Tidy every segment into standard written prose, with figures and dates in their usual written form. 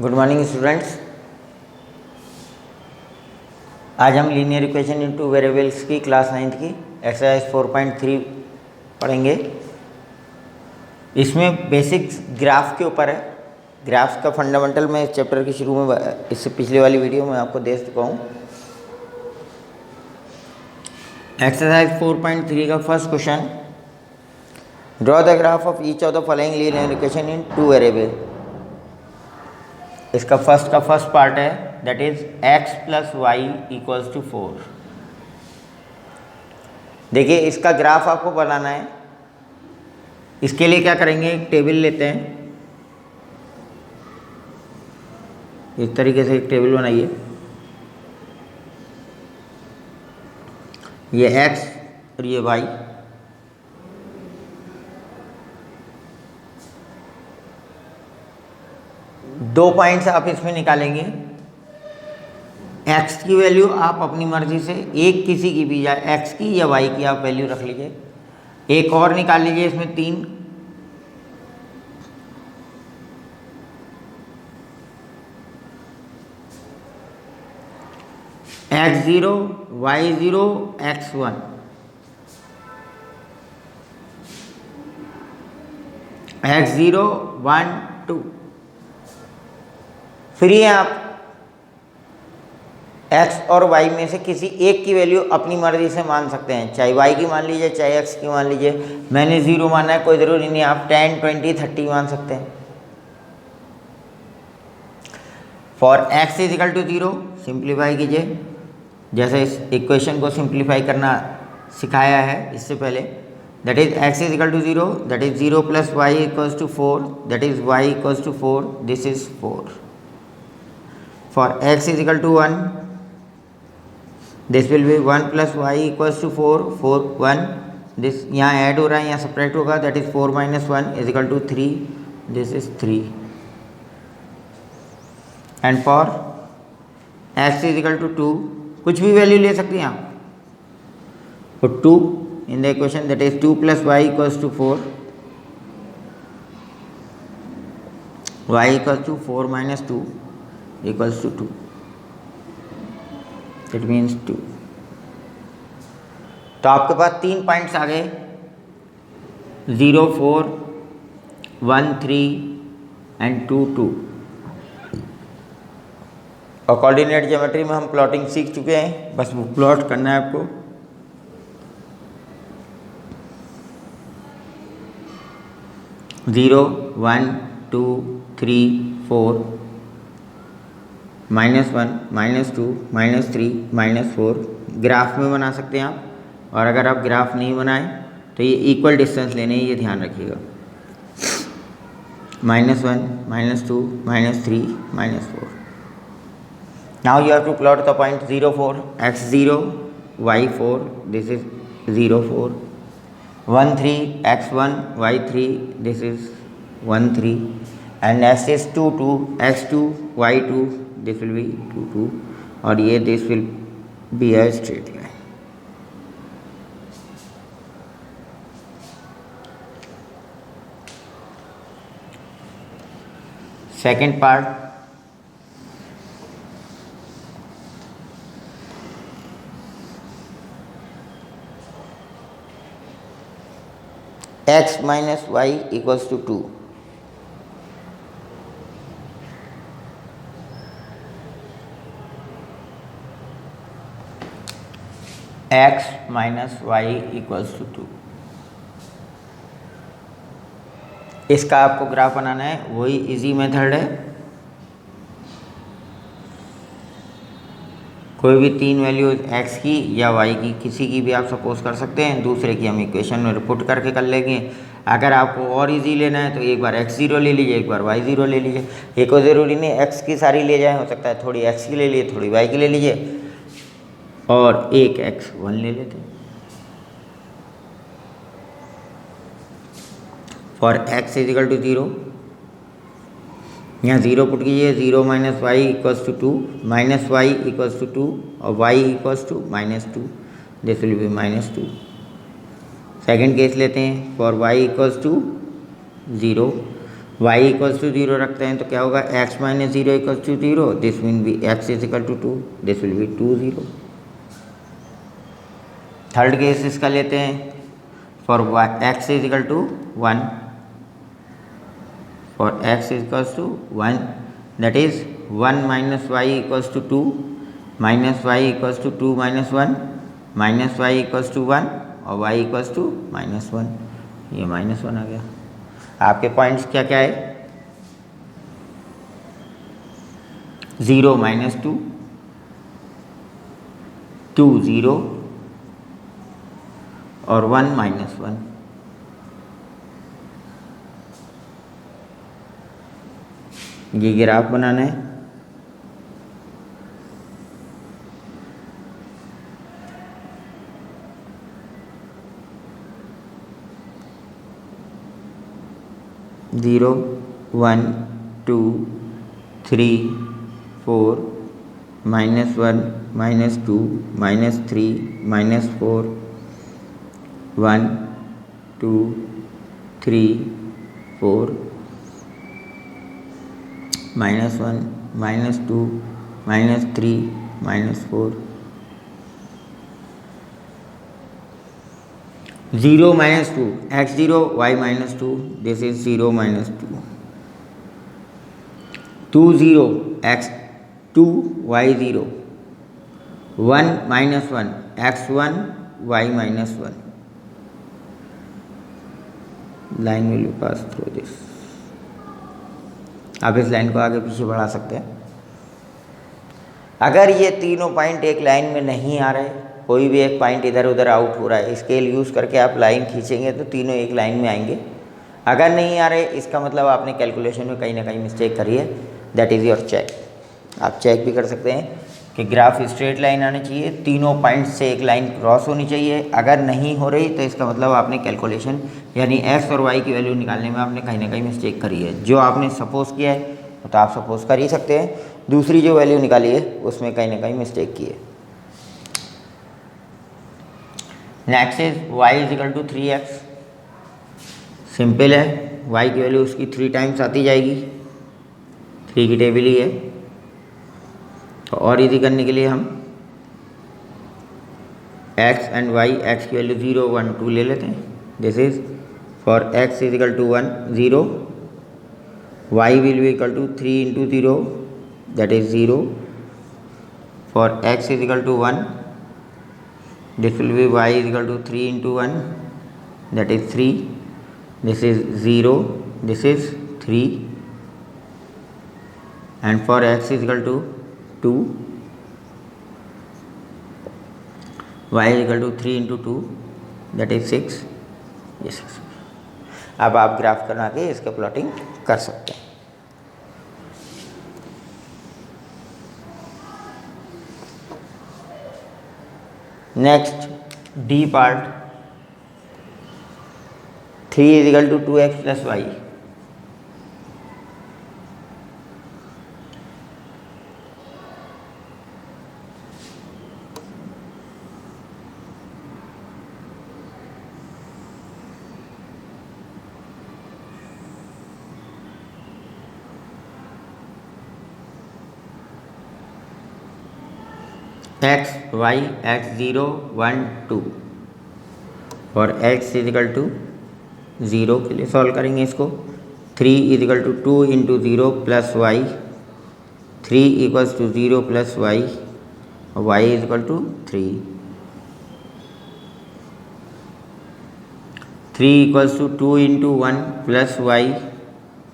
Good morning students. आज हम linear equation in two variables की क्लास 9th की एक्सरसाइज 4.3 पढ़ेंगे। इसमें बेसिक्स ग्राफ के ऊपर है। ग्राफ्स का फंडामेंटल मैं इस चैप्टर के शुरू में इससे पिछले वाली वीडियो में आपको दे चुका हूँ। एक्सरसाइज 4.3 का first question, draw the graph of each of the following linear equation in two variable. इसका फर्स्ट पार्ट है that is x plus y equals to 4। देखिए इसका ग्राफ आपको बनाना है। इसके लिए क्या करेंगे, एक टेबल लेते हैं। इस तरीके से एक टेबल बनाइए। ये x और ये y। दो पॉइंट्स आप इसमें निकालेंगे। x की वैल्यू आप अपनी मर्जी से एक किसी की भी, या x की या y की आप वैल्यू रख लीजिए। एक और निकाल लीजिए, इसमें 3। x0 y0 x1। x0 1 2। फिर ये आप x और y में से किसी एक की वैल्यू अपनी मर्जी से मान सकते हैं, चाहे y की मान लीजिए चाहे x की मान लीजिए। मैंने 0 माना है, कोई ज़रूरी नहीं, आप 10 20 30 मान सकते हैं। For x is equal to 0 simplify कीजिए, जैसे इस इक्वेशन को सिंप्लीफाई करना सिखाया है इससे पहले। That is x is equal to 0, that is 0 plus y equals to 4, that is y equals to 4, this is 4। For x is equal to 1, this will be 1 plus y equals to 4, 4 1, this यहाँ add हो रहा है, यहाँ subtract होगा, that is 4 minus 1 is equal to 3, this is 3। and for x is equal to 2, कुछ भी value ले सकते हैं आप। for 2 in the equation, that is 2 plus y equals to 4, y equals to 4 minus 2 equals to 2, it means 2। तो आपके पास 3 points आ गए, 0 4 1 3 and 2 2। और कोऑर्डिनेट ज्योमेट्री में हम प्लॉटिंग सीख चुके हैं, बस वो प्लॉट करना है आपको। ज़ीरो 1 2 3 4 -1 -2 -3 -4 ग्राफ में बना सकते हैं आप। और अगर आप ग्राफ नहीं बनाएं तो ये इक्वल डिस्टेंस लेने, ये ध्यान रखिएगा। -1 -2 -3 -4। Now you have to plot the point 0 4, x0 y4, this is 0 4, 1 3 x1 y3, this is 1 3, and s is 2 2 x2 y2, this will be 2 2, और ये this will be a straight line। Second part, x minus y equals to 2। x minus y equals to 2। इसका आपको graph बनाना है, वही easy method है। कोई भी 3 वैल्यूज x की या y की, किसी की भी आप सपोज कर सकते हैं, दूसरे की हम इक्वेशन में पुट करके कर लेंगे। अगर आपको और इजी लेना है तो एक बार x0 ले लीजिए, एक बार y0 ले लीजिए। ये कोई ज़रूरी नहीं x की सारी ले जाए, हो सकता है थोड़ी x की ले लीजिए, थोड़ी y की ले लीजिए, और एक x1 ले लेते हैं। For x is equal to 0, यहाँ 0 पुट कीजिए, 0 minus y equals to 2, minus y equals to 2 और y equals to -2, this will be -2। Second case लेते हैं, for y equals to 0, y equals to 0 रखते हैं तो क्या होगा, x minus 0 equals to 0, this will be x is equal to 2, this will be 2 0। Third case इसका लेते हैं, for x is equal to 1, for x is equals to 1, that is 1 minus y equals to 2, minus y equals to 2 minus 1, minus y equals to 1 और y equals to minus 1, ये minus 1 आ गया। आपके points क्या क्या है, 0 minus 2, 2 0 और 1 minus 1। ये graph बनाना है। Zero 1 2 3 4 -1 -2 -3 -4 1 2 3 4 -1 -2 -3 -4 0 -2 x0 y -2, this is 0 -2, 2 0 x2 y0, 1 -1 x1 y -1, line will pass through this। आप इस लाइन को आगे पीछे बढ़ा सकते हैं। अगर ये तीनों पॉइंट एक लाइन में नहीं आ रहे, कोई भी एक पॉइंट इधर उधर आउट हो रहा है, स्केल यूज़ करके आप लाइन खींचेंगे तो तीनों एक लाइन में आएंगे। अगर नहीं आ रहे, इसका मतलब आपने कैलकुलेशन में कहीं ना कहीं मिस्टेक करी है, दैट इज़ योर चेक। आप चेक भी कर सकते हैं कि ग्राफ स्ट्रेट लाइन आनी चाहिए, तीनों पॉइंट से एक लाइन क्रॉस होनी चाहिए। अगर नहीं हो रही तो इसका मतलब आपने कैलकुलेशन यानी x और y की वैल्यू निकालने में आपने कहीं ना कहीं मिस्टेक करी है। जो आपने सपोज़ किया है तो आप सपोज़ कर ही सकते हैं, दूसरी जो वैल्यू निकाली है उसमें कहीं ना कहीं मिस्टेक की है। Next is y is equal to 3x। Simple है, y की वैल्यू उसकी 3 टाइम्स आती जाएगी, 3 की टेबल ही है। तो और इजी करने के लिए हम x एंड y, x की वैल्यू 0 1 2 ले लेते हैं। This is for x is equal to 1 0, y will be equal to 3 into 0, that is 0। For x is equal to 1, this will be y is equal to 3 into 1, that is 3, this is 0, this is 3, and for x is equal to 2, y is equal to 3 into 2, that is 6, yes 6। अब आप graph बना के इसका plotting कर सकते हैं। Next D part, 3 is equal to 2x plus y. x y x0 1 2 और x is equal to 0 के लिए सॉल्व करेंगे इसको। 3 is equal to 2 into 0 plus Y, 3 equals to 0 plus Y और Y is equal to 3, 3 equals to 2 into 1 plus Y,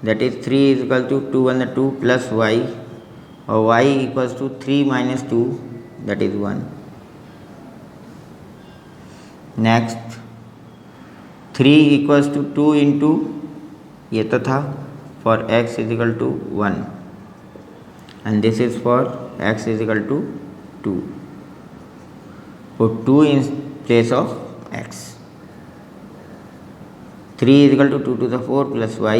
that is 3 is equal to 2 1 2 plus Y और Y equals to 3 minus 2, that is 1। next 3 equals to 2 into, ये तो था for x is equal to 1 and this is for x is equal to 2, put 2 in place of x, 3 is equal to 2 to the 4 plus y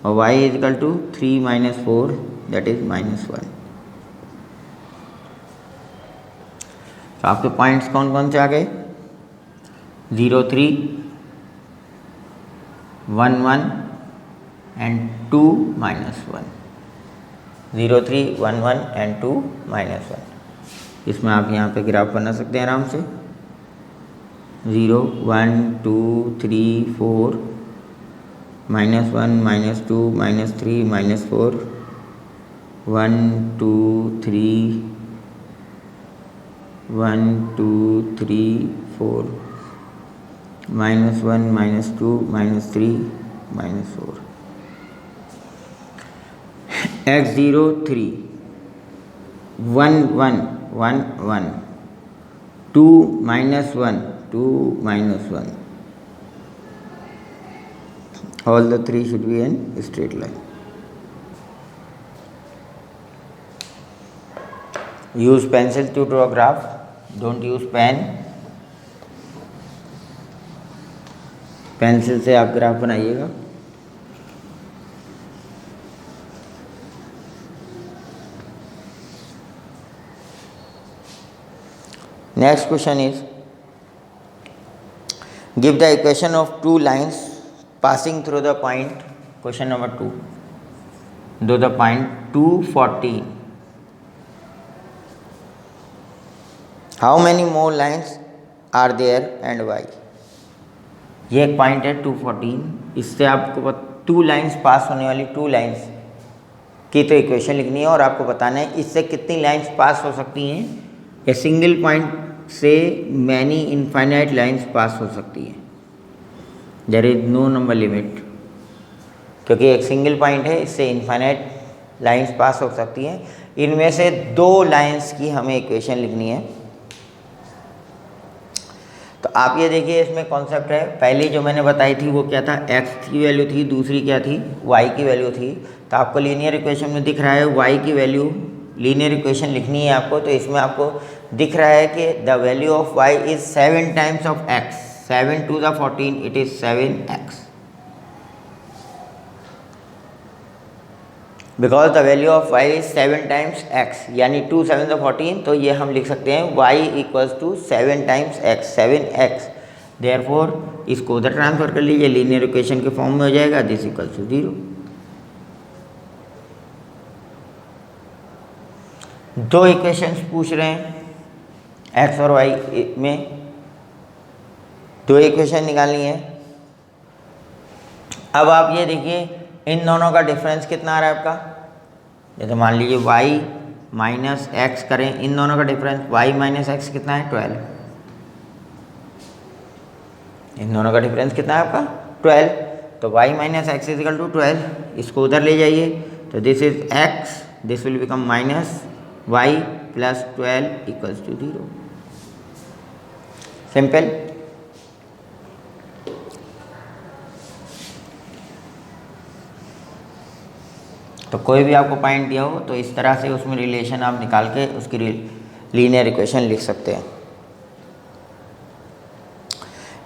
और y is equal to 3 minus 4, that is minus 1। तो आपके points कौन कौन से आ गए, 0 3 1 1 and 2 minus 1, 0 3 1 1 and 2 minus 1. इसमें आप यहाँ पे ग्राफ बना सकते हैं आराम से, 0 1 2 3 4 -1 -2 -3 -4 1 2 3 1 2 3 4 -1 -2 -3 -4 x0 3 1 1 1 1 2 -1 2 -1. All the three should be in straight line. Use pencil to draw graph. Don't use pen. Pencil से आप ग्राफ बनाइएगा. Next question is, give the equation of two lines passing through the point, question number 2, through the point 214. How many more lines are there and why? ये एक point है 214, इससे आपको 2 lines pass होने वाली 2 लाइन्स की तो इक्वेशन लिखनी है और आपको बताना है इससे कितनी लाइन्स पास हो सकती हैं. ए सिंगल पॉइंट से मैनी इनफाइनाइट लाइन्स पास हो सकती हैं. There is no number limit, क्योंकि एक सिंगल पॉइंट है, इससे इनफाइनाइट लाइन्स पास हो सकती हैं. इनमें से 2 लाइन्स की हमें इक्वेशन लिखनी है. तो आप ये देखिए, इसमें कॉन्सेप्ट है, पहली जो मैंने बताई थी वो क्या था, x की वैल्यू थी, दूसरी क्या थी, y की वैल्यू थी. तो आपको लीनियर इक्वेशन में दिख रहा है y की वैल्यू, लीनियर इक्वेशन लिखनी है आपको. तो इसमें आपको दिख रहा है कि the value of y is 7 times of x, 7 to the 14 it is 7x. Because the value of y is 7 times x, यानी 2 7 the 14. तो ये हम लिख सकते हैं y equals to 7 times x, 7x. Therefore इसको उधर ट्रांसफर कर लीजिए, लीनियर इक्वेशन के फॉर्म में हो जाएगा, दिस इक्वल्स टू 0. 2 इक्वेशंस पूछ रहे हैं x और y में, 2 इक्वेशन निकालनी है. अब आप ये देखिए, इन दोनों का डिफरेंस कितना आ रहा है आपका. जैसे मान लीजिए y माइनस एक्स करें, इन दोनों का डिफरेंस y माइनस एक्स कितना है, 12. इन दोनों का डिफरेंस कितना है आपका, 12. तो y minus x is equal to 12. इसको उधर ले जाइए, तो this is x, this will become minus y प्लस 12 इक्वल्स टू 0. सिंपल. तो कोई भी आपको पॉइंट दिया हो तो इस तरह से उसमें रिलेशन आप निकाल के उसकी लीनियर इक्वेशन लिख सकते हैं.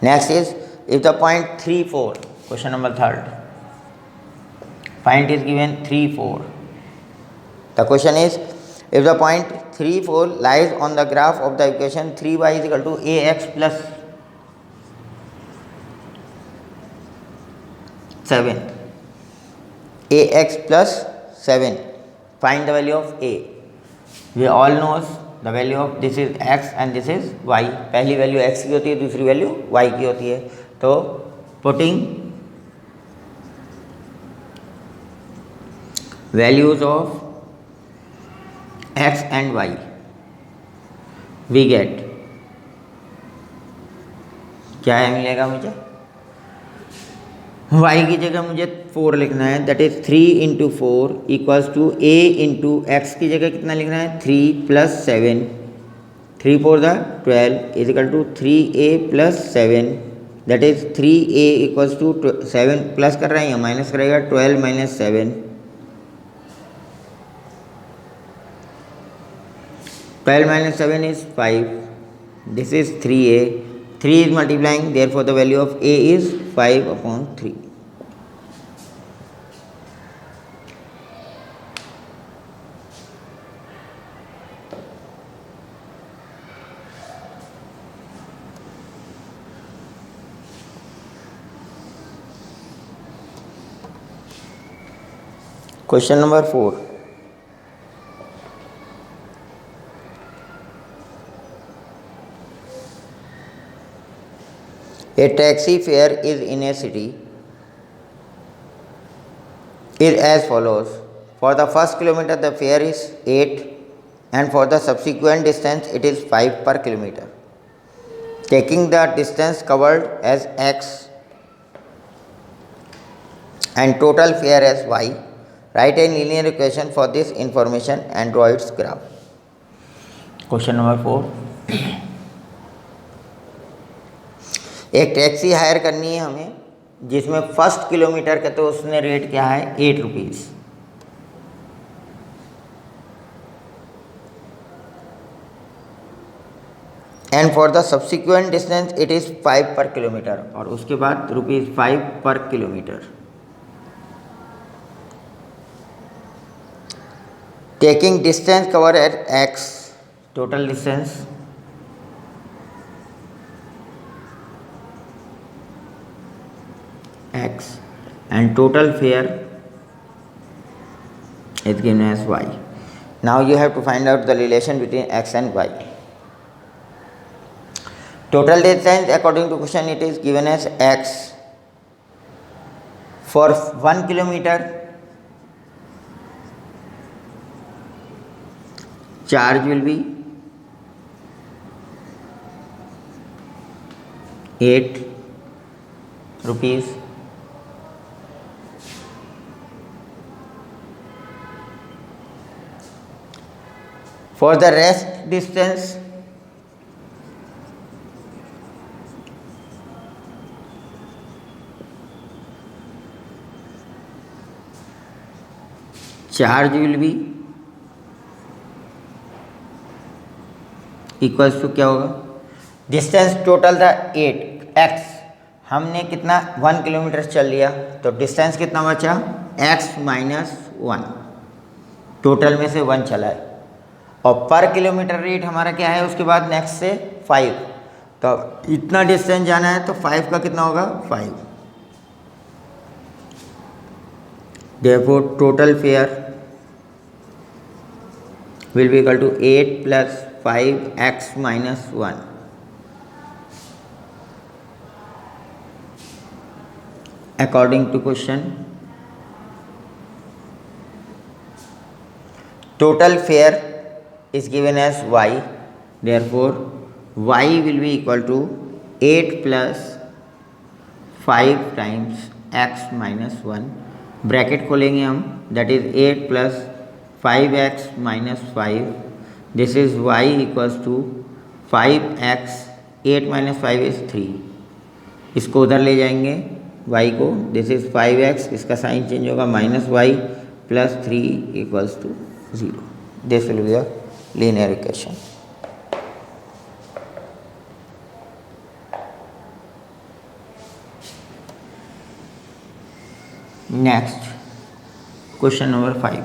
Next is, if the point 3 4, question number 3, point is given 3 4. The question is, if the point 3 4 lies on the graph of the equation 3y is equal to ax plus 7, ax plus 7, find the value of a. We all knows the value of this is x and this is y. पहली value x की होती है, दूसरी value y की होती है. तो putting values of x and y, we get क्या है मिलेगा मुझे, y की जगह मुझे 4 लिखना है, that is 3 into 4 equals to a into x की जगह कितना लिखना है, 3 plus 7, 3 4 the 12 is equal to 3a plus 7, that is 3a equals to 7 plus कर रहे हैं या माइनस करेगा, 12 minus 7, 12 minus 7 is 5. This is 3a. 3 is multiplying, therefore the value of a is 5 upon 3. Question number 4, a taxi fare is in a city is as follows. For the first kilometer the fare is 8 and for the subsequent distance it is 5 per kilometer. Taking the distance covered as x and total fare as y, write a linear equation for this information and draw its graph. Question number 4, एक taxi hire करनी है हमें जिसमें first kilometre का तो उसने rate क्या है 8 rupees, and for the subsequent distance it is 5 पर किलोमीटर, और उसके बाद ₹5 पर kilometre. Taking distance cover at x, total distance x and total fare is given as y. Now you have to find out the relation between x and y. Total distance according to question it is given as x. For 1 kilometer charge will be 8 rupees. For the rest distance charge will be equals to क्या होगा, distance total था 8 x, हमने कितना 1 kilometre चल लिया तो distance कितना बचा x माइनस 1, टोटल में से 1 चला है, और पर किलोमीटर रेट हमारा क्या है उसके बाद नेक्स्ट से 5, तो इतना डिस्टेंस जाना है तो 5 का कितना होगा 5. Therefore total fair will be equal to 8 plus 5x minus 1. According to question, total fare is given as y, therefore y will be equal to 8 plus 5 times x minus 1, bracket खोलेंगे हम, that is 8 plus 5x minus 5, this is y equals to 5x, 8 minus 5 is 3, इसको उधर ले जाएंगे y को, this is 5x, इसका sign change होगा minus y plus 3 equals to 0. This will be a linear equation. Next question number 5.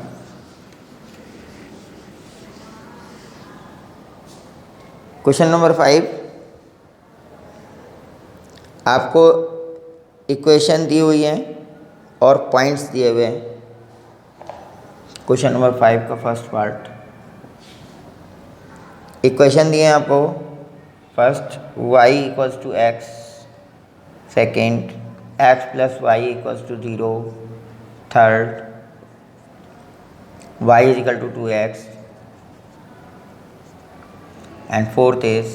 Question number 5 आपको equation दी हुई है और पॉइंट्स दिए हुए हैं. क्वेश्चन नंबर 5 का फर्स्ट पार्ट, इक्वेशन दिए हैं आपको, first y equals to x, second x plus y equals to 0, third y is equal to 2x, and fourth is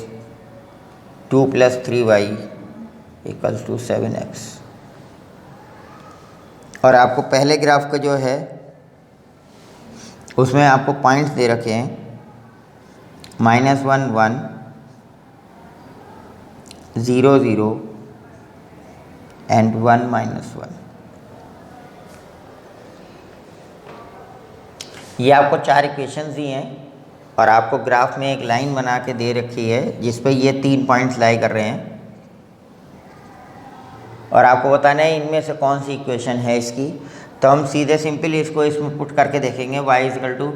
2 plus 3y equals to 7x. और आपको पहले ग्राफ का जो है उसमें आपको पॉइंट्स दे रखे हैं -1 1, 0 0 and 1 -1. ये आपको 4 इक्वेशंस दी हैं और आपको ग्राफ में एक लाइन बना के दे रखी है जिस पे ये 3 पॉइंट्स लाई कर रहे हैं, और आपको बताना है इनमें से कौन सी इक्वेशन है इसकी. तो हम सीधे सिंपली इसको इसमें पुट करके देखेंगे. y is equal to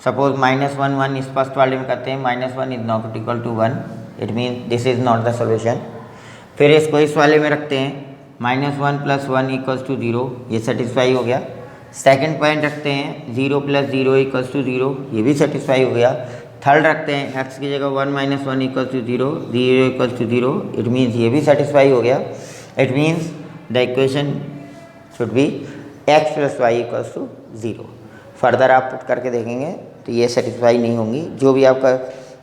suppose -1 1 इस फर्स्ट वाले में करते हैं, -1 is not equal to 1, it mean this is not the solution. फिर इसको इस वाले में रखते हैं, -1 + 1 = 0, ये सेटिस्फाई हो गया. सेकंड पॉइंट रखते हैं 0 + 0 = 0, ये भी सेटिस्फाई हो गया। थर्ड रखते हैं x की जगह 1 - 1 = 0, 0 = 0, इट मीन्स ये भी सेटिस्फाई हो गया। It means the equation should be x + y = 0। Further आप पुट करके देखेंगे तो ये सेटिस्फाई नहीं होंगी। जो भी आपका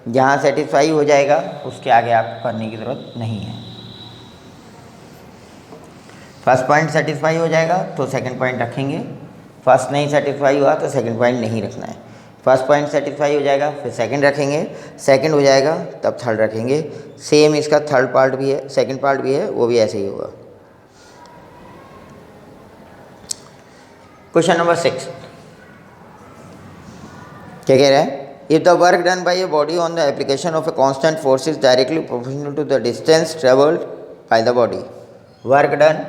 जहाँ सेटिस्फाई हो जाएगा उसके आगे आपको करने की ज़रूरत नहीं है। फर्स्ट पॉइंट सेटिस्फाई हो जाएगा तो सेकंड पॉइंट रखेंगे, फर्स्ट नहीं सेटिस्फाई हुआ तो सेकंड पॉइंट नहीं रखना है। फर्स्ट पॉइंट सेटिस्फाई हो जाएगा फिर सेकंड रखेंगे, सेकंड हो जाएगा तब थर्ड रखेंगे। सेम इसका थर्ड पार्ट भी है, सेकंड पार्ट भी है, वो भी ऐसे ही होगा। क्वेश्चन नंबर 6 क्या कह रहा है? If the work done by a body on the application of a constant force is directly proportional to the distance travelled by the body, work done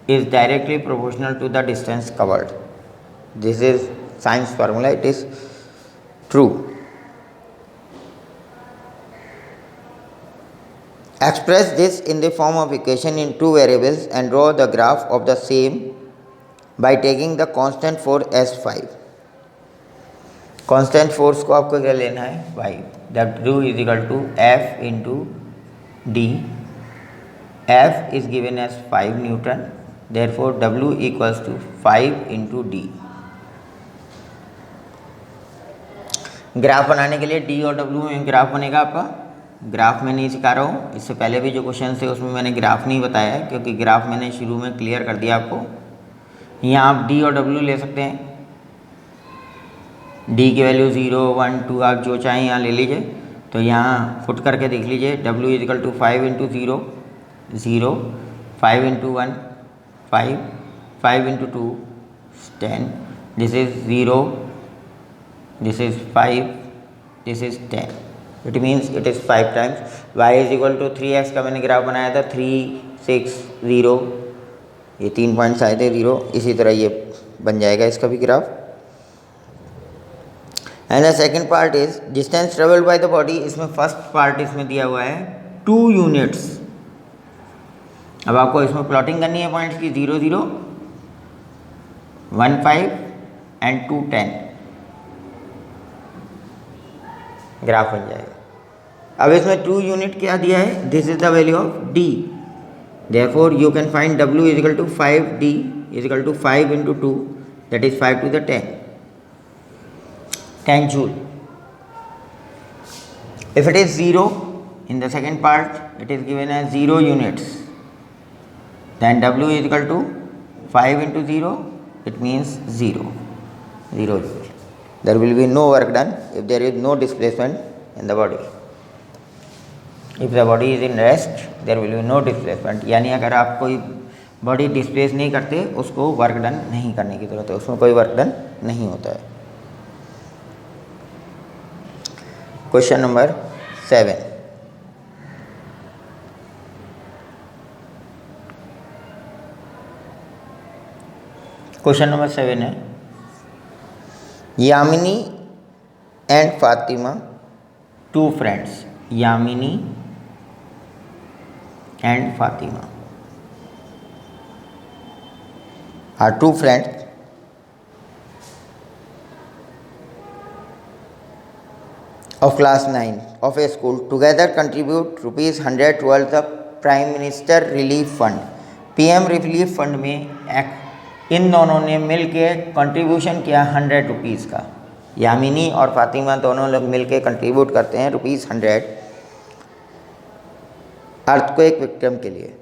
is directly proportional to the distance covered. This is science formula, it is true. Express this in the form of equation in two variables and draw the graph of the same by taking the constant force S5. constant force को आपको क्या लेना है? 5. W is equal to F into D. F is given as 5 Newton. Therefore W equals to 5 into D. Graph बनाने के लिए D और W में ग्राफ बनेगा आपका। ग्राफ मैं नहीं सिखा रहा हूँ, इससे पहले भी जो क्वेश्चन थे उसमें मैंने ग्राफ नहीं बताया है, क्योंकि ग्राफ मैंने शुरू में क्लियर कर दिया आपको। यहाँ आप D और W ले सकते हैं। D की वैल्यू 0, 1, 2 आप जो चाहें यहाँ ले लीजिए। तो यहाँ फुट करके देख लीजिए, W is equal to 5 into 0, 0, 5 into 1, 5, 5 into 2 is 10, this is 0, this is 5, this is 10, it means it is 5 times। y is equal to 3x का मैंने ग्राफ बनाया था, 3, 6, 0, ये 3 पॉइंट्स आए थे 0, इसी तरह ये बन जाएगा इसका भी graph. And the second part is distance travelled by the body, इसमें फर्स्ट पार्ट इसमें दिया हुआ है 2 यूनिट्स। अब आपको इसमें प्लॉटिंग करनी है पॉइंट्स की 0, 0, 1, 5 एंड 2, 10, ग्राफ बन जाएगा। अब इसमें 2 यूनिट क्या दिया है? This is the value of D, therefore you can find W is equal to 5D is equal to 5 into 2, that is 5 to the 10 joule. If it is 0 in the second part, it is given as 0 units. Then W is equal to 5 into 0, it means 0, 0 joule. There will be no work done if there is no displacement in the body. If the body is in rest, there will be no displacement. यानी अगर आप कोई body displace नहीं करते, उसको work done नहीं करने की ज़रूरत है, उसमें कोई वर्क डन नहीं होता है। क्वेश्चन नंबर 7 क्वेश्चन नंबर 7 है, Yamini and Fatima, 2 friends, Yamini and Fatima are 2 friends of class 9 of a school together contribute rupees 100 towards the Prime Minister Relief Fund। PM relief fund में इन दोनों ने मिल के कंट्रीब्यूशन किया 100 रुपीज़ का। यामिनी और फातिमा दोनों लोग मिल के कंट्रीब्यूट करते हैं ₹100 अर्थक्वेक विक्टिम के लिए।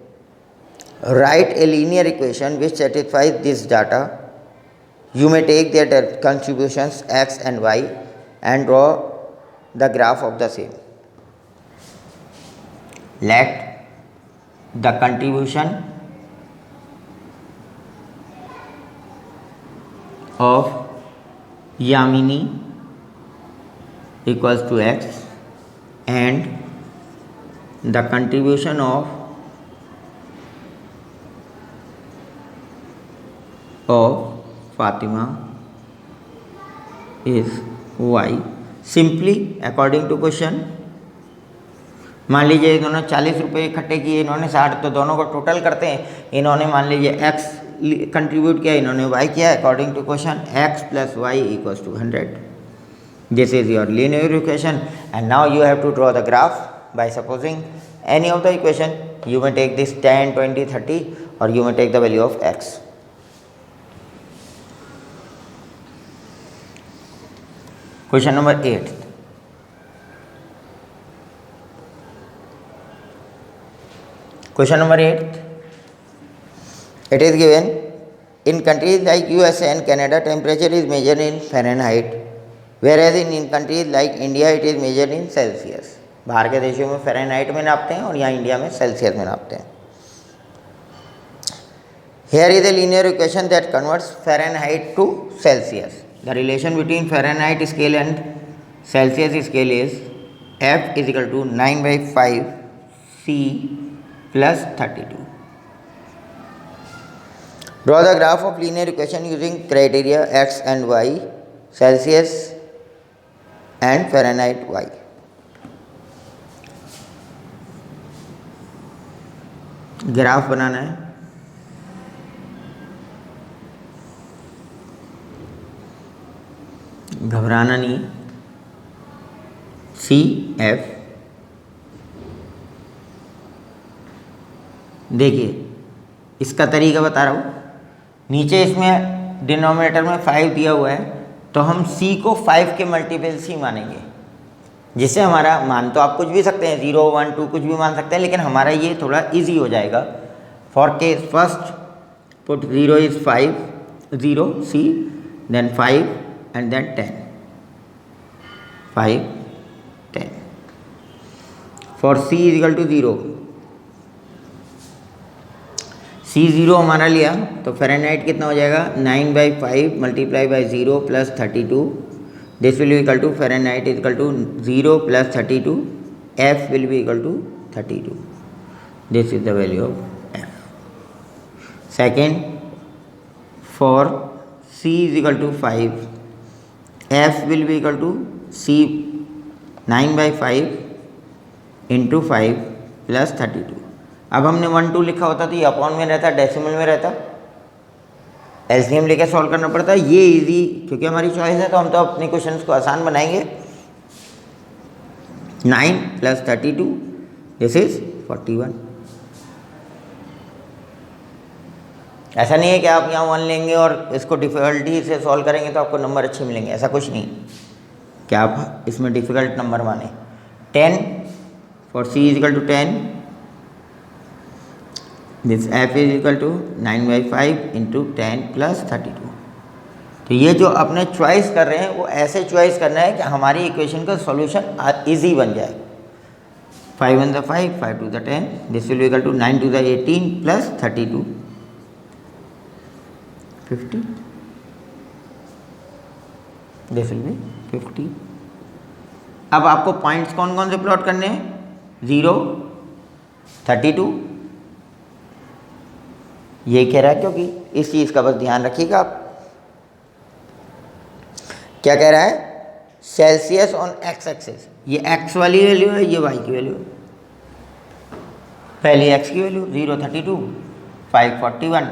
Write a linear equation which satisfies this data, you may take their contributions x and y and draw the graph of the same। Let the contribution of Yamini equals to x and the contribution of Fatima is y। Simply according to question, मान लीजिए इन्होंने 40 रुपये इकट्ठे किए, इन्होंने 60, तो दोनों को टोटल करते हैं। इन्होंने मान लीजिए x कंट्रीब्यूट किया, इन्होंने y किया. According to question x plus y equals to 100. This is your linear equation, and now you have to draw the graph by supposing any of the equation. You may take this 10, 20, 30, or you may take the value of x. Question number 8. Question number 8. It is given, in countries like USA and Canada, temperature is measured in Fahrenheit, whereas in countries like India it is measured in Celsius. बाहर के देशों में Fahrenheit में नापते हैं और यहाँ India में सेल्सियस में नापते हैं. Here is a linear equation that converts Fahrenheit to Celsius. The relation between Fahrenheit scale and Celsius scale is F is equal to 9 by 5 C plus 32. Draw the graph of linear equation using criteria x and y, Celsius and Fahrenheit y. Graph बनाना है. घबराना नहीं. C F, देखिए इसका तरीका बता रहा हूँ. नीचे इसमें डिनोमिनेटर में 5 दिया हुआ है, तो हम c को 5 के मल्टीपल c मानेंगे, जिससे हमारा मान तो आप कुछ भी सकते हैं, 0, 1, 2 कुछ भी मान सकते हैं, लेकिन हमारा ये थोड़ा इजी हो जाएगा. For case first put 0 is 5, 0 c, then 5 and then 10, 5, 10. For c is equal to 0, c 0 हमारा लिया तो फ़ारेनहाइट कितना हो जाएगा, 9 by 5 multiply by 0 plus 32. This will be equal to Fahrenheit is equal to 0 plus 32. f will be equal to 32. This is the value of f. Second, for c is equal to 5, f will be equal to c 9 by 5 into 5 plus 32. अब हमने 1, 2 लिखा होता तो ये upon में रहता, decimal में रहता, एलसीएम लेके सॉल्व करना पड़ता. ये इजी, क्योंकि हमारी चॉइस है तो हम तो अपने क्वेश्चंस को आसान बनाएंगे. 9 प्लस 32, दिस इज 41. ऐसा नहीं है कि आप यहाँ 1 लेंगे और इसको डिफ़िकल्टी से सॉल्व करेंगे तो आपको नंबर अच्छे मिलेंगे, ऐसा कुछ नहीं कि आप इसमें डिफ़िकल्ट नंबर माने. 10 for c is equal to 10. This f is equal to 9 by 5 into 10 plus 32. तो ये जो अपने चॉइस कर रहे हैं वो ऐसे चॉइस करना है कि हमारी इक्वेशन का सॉल्यूशन इजी बन जाए. 5 1 the 5, 5 2 the 10, this will be equal to 9 2 the 18 plus 32, 50. This will be 50. अब आपको पॉइंट्स कौन कौन से प्लॉट करने हैं, 0, 32. ये कह रहा है, क्योंकि इस चीज़ का बस ध्यान रखिएगा आप. क्या कह रहा है, सेल्सियस ऑन एक्स एक्सिस, ये x वाली वैल्यू है, ये y की वैल्यू है. पहले x की value 0, 32, 5, 41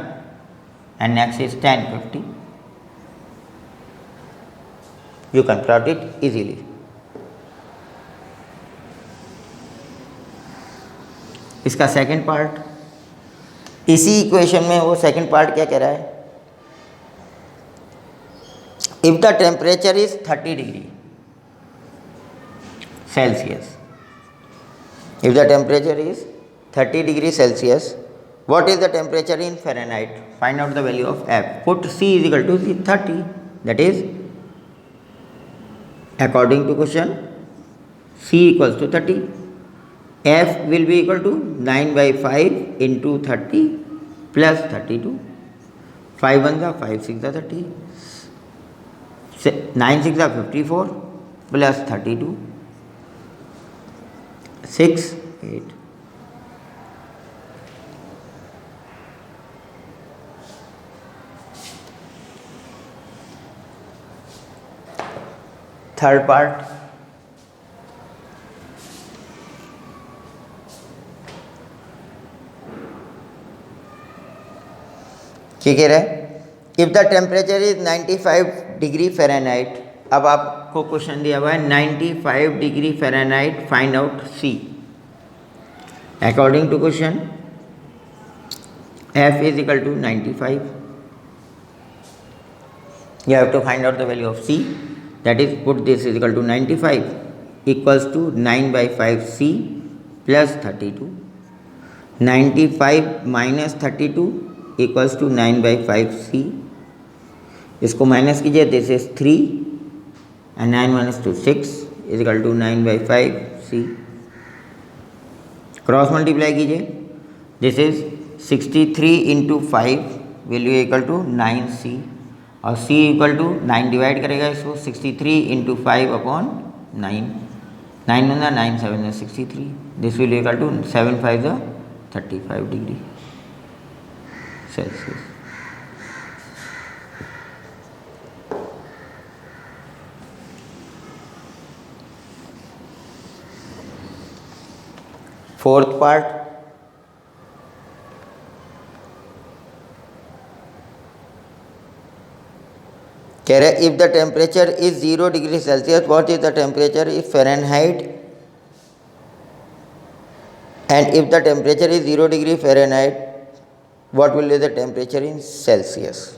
and next is 10, 50. You can plot it easily. इसका सेकंड पार्ट, इसी इक्वेशन में वो सेकंड पार्ट क्या कह रहा है, if the temperature is 30 degree Celsius, if the temperature is 30 degree Celsius, what is the temperature in Fahrenheit? Find out the value of f. Put c is equal to 30, that is according to question c equals to 30. f will be equal to 9 by 5 into 30 plus 32. 5 1 जा 5 6 जा 30, 9 6 जा 54 plus 32, 6 8. Third part, क्या कह रहा है? If the temperature is 95 degree Fahrenheit, अब आपको question दिया हुआ है 95 degree Fahrenheit, find out C. According to question F is equal to 95. You have to find out the value of C. That is, put this is equal to 95 equals to 9 by 5 C plus 32. 95 minus 32 equals to 9 by 5 C. इसको minus कीजिए, this is 3 and 9 minus 2 6 is equal to 9 by 5 C. Cross multiply कीजिए, this is 63 into 5 will be equal to 9C, और C equal to 9 divide करेगा इसको 63 into 5 upon 9, 9 one 9 7 63, this will equal to 7 5 35 degree Celsius. Fourth part, कह रहे if the temperature is 0 degree Celsius, what is the temperature is Fahrenheit, and if the temperature is 0 degree Fahrenheit, what will be the temperature in Celsius.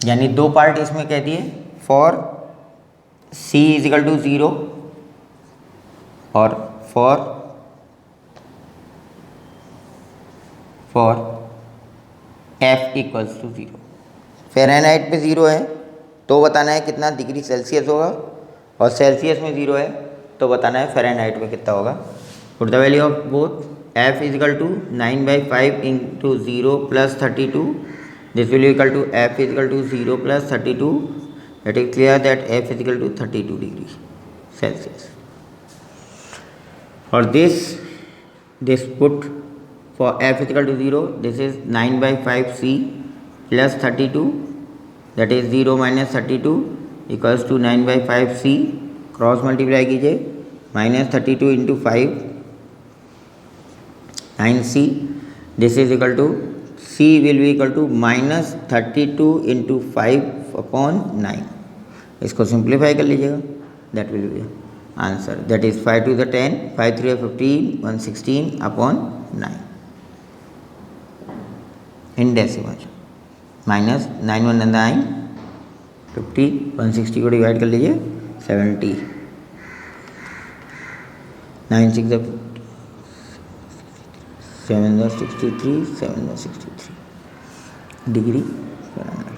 यानी दो part इसमें कह दिए, for C is equal to 0 और for F equals to 0। Fahrenheit पे 0 है तो बताना है कितना डिग्री सेल्सियस होगा, और सेल्सियस में 0 है तो बताना है फ़ारेनहाइट में कितना होगा। Put the value of both, F is equal to 9 by 5 into 0 plus 32, this will be equal to F is equal to 0 plus 32. It is clear that F is equal to 32 degree Celsius. For this put for F is equal to 0, this is 9 by 5 C plus 32, that is 0 minus 32 equals to 9 by 5 C, cross multiply कीजिए, minus 32 into 5 9C, this is equal to C will be equal to minus 32 into 5 upon 9. इसको simplify कर लीजिएगा, that will be answer, that is 5 to the 10, 5 3 15, 116 upon 9 in decimal, minus 9 1 9 50, 160 को divide कर लीजिए 70, 9 6 7 63, 7 63 degree Fahrenheit.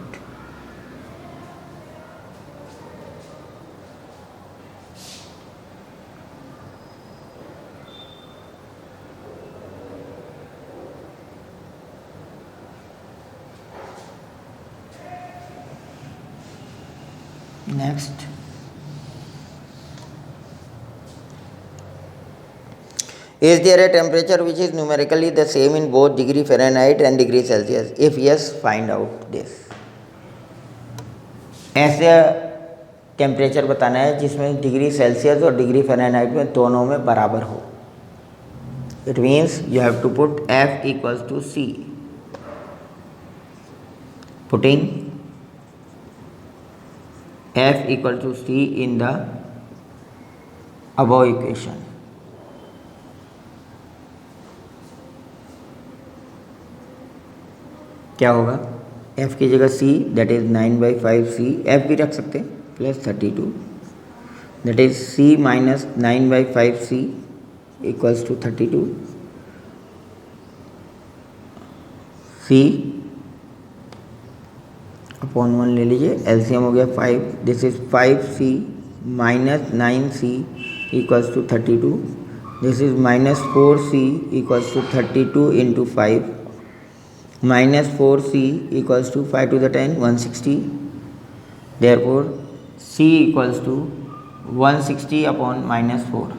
Next, is there a temperature which is numerically the same in both degree Fahrenheit and degree Celsius? If yes, find out this. ऐसे temperature बताना है जिसमें degree Celsius और degree Fahrenheit में दोनों में बराबर हो। It means you have to put F equals to C, putting F equal to C in the above equation. क्या होगा, F की जगह C, that is 9 by 5 C, F भी रख सकते हैं, plus 32, that is C minus 9 by 5 C equals to 32, C upon 1 ले लीजिए, एलसीएम हो गया 5, this is 5C minus 9C equals to 32, this is minus 4C equals to 32 into 5, minus 4C equals to 5 to the 10, 160. Therefore, C equals to 160 upon minus 4.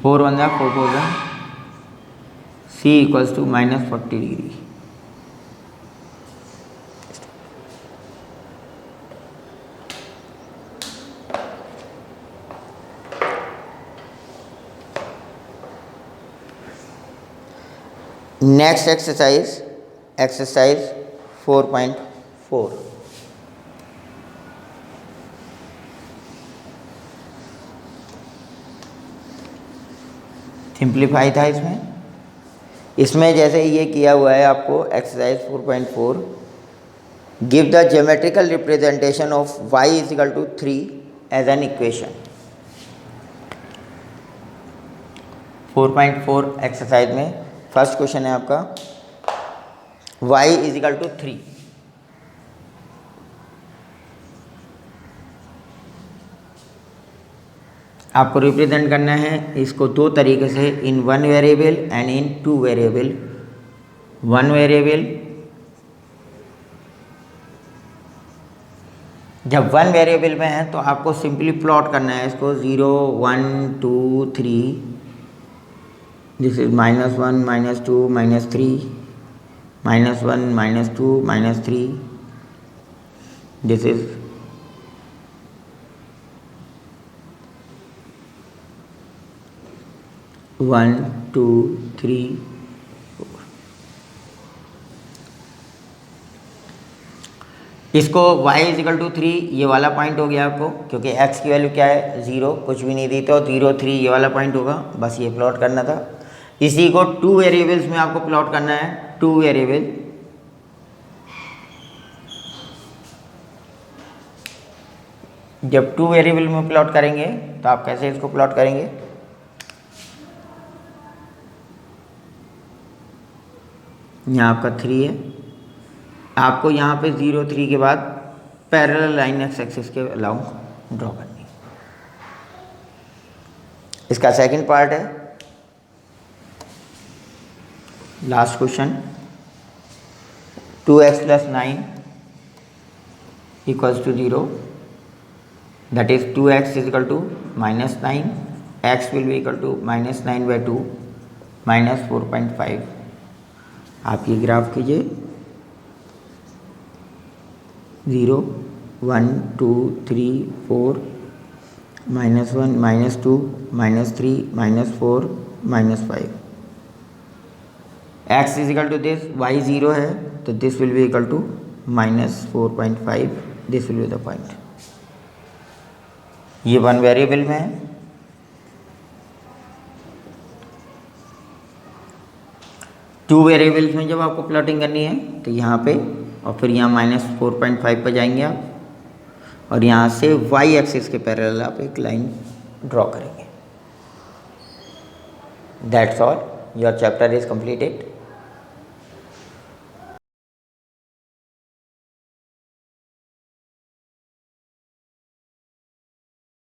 4 1 4 4 1. C equals to minus 40 degree. Next exercise 4.4। Simplify था इसमें जैसे ये किया हुआ है आपको exercise 4.4। Give the geometrical representation of y is equal to 3 as an equation. 4.4 exercise में first question है आपका y इज इक्वल टू 3। आपको रिप्रेजेंट करना है इसको दो तरीके से, in one variable and in two variable. One variable, जब वन वेरिएबल में है तो आपको सिंपली प्लॉट करना है इसको 0 1 2 3, दिस इज -1 -2 -3, -1 -2 -3, दिस इज 1 2 3 4। इसको y इज इक्वल टू 3 ये वाला पॉइंट हो गया आपको, क्योंकि x की वैल्यू क्या है 0, कुछ भी नहीं दी तो 0 3 ये वाला पॉइंट होगा, बस ये प्लॉट करना था। इसी को टू वेरिएबल्स में आपको प्लॉट करना है, टू वेरिएबल। जब टू वेरिएबल में प्लॉट करेंगे तो आप कैसे इसको प्लॉट करेंगे, यहाँ आपका 3 है, आपको यहाँ पे 0 3 के बाद पैरेलल लाइन एक्स एक्सिस के अलाउंग ड्रॉ करनी है। इसका सेकंड पार्ट है last question, 2x + 9 = 0, that is 2x is equal to -9, x will be equal to -9/2 -4.5। आप ये ग्राफ कीजिए 0 1 2 3 4 -1 -2 -3 -4 -5। x is equal to this, y 0 है तो this will be equal to -4.5, this will be the point. ये one variable में है। Two variables में जब आपको प्लॉटिंग करनी है तो यहाँ पे और फिर यहाँ -4.5 पर जाएंगे आप, और यहाँ से y एक्सिस के पैरेलल आप एक लाइन ड्रॉ करेंगे। That's all, your chapter is completed.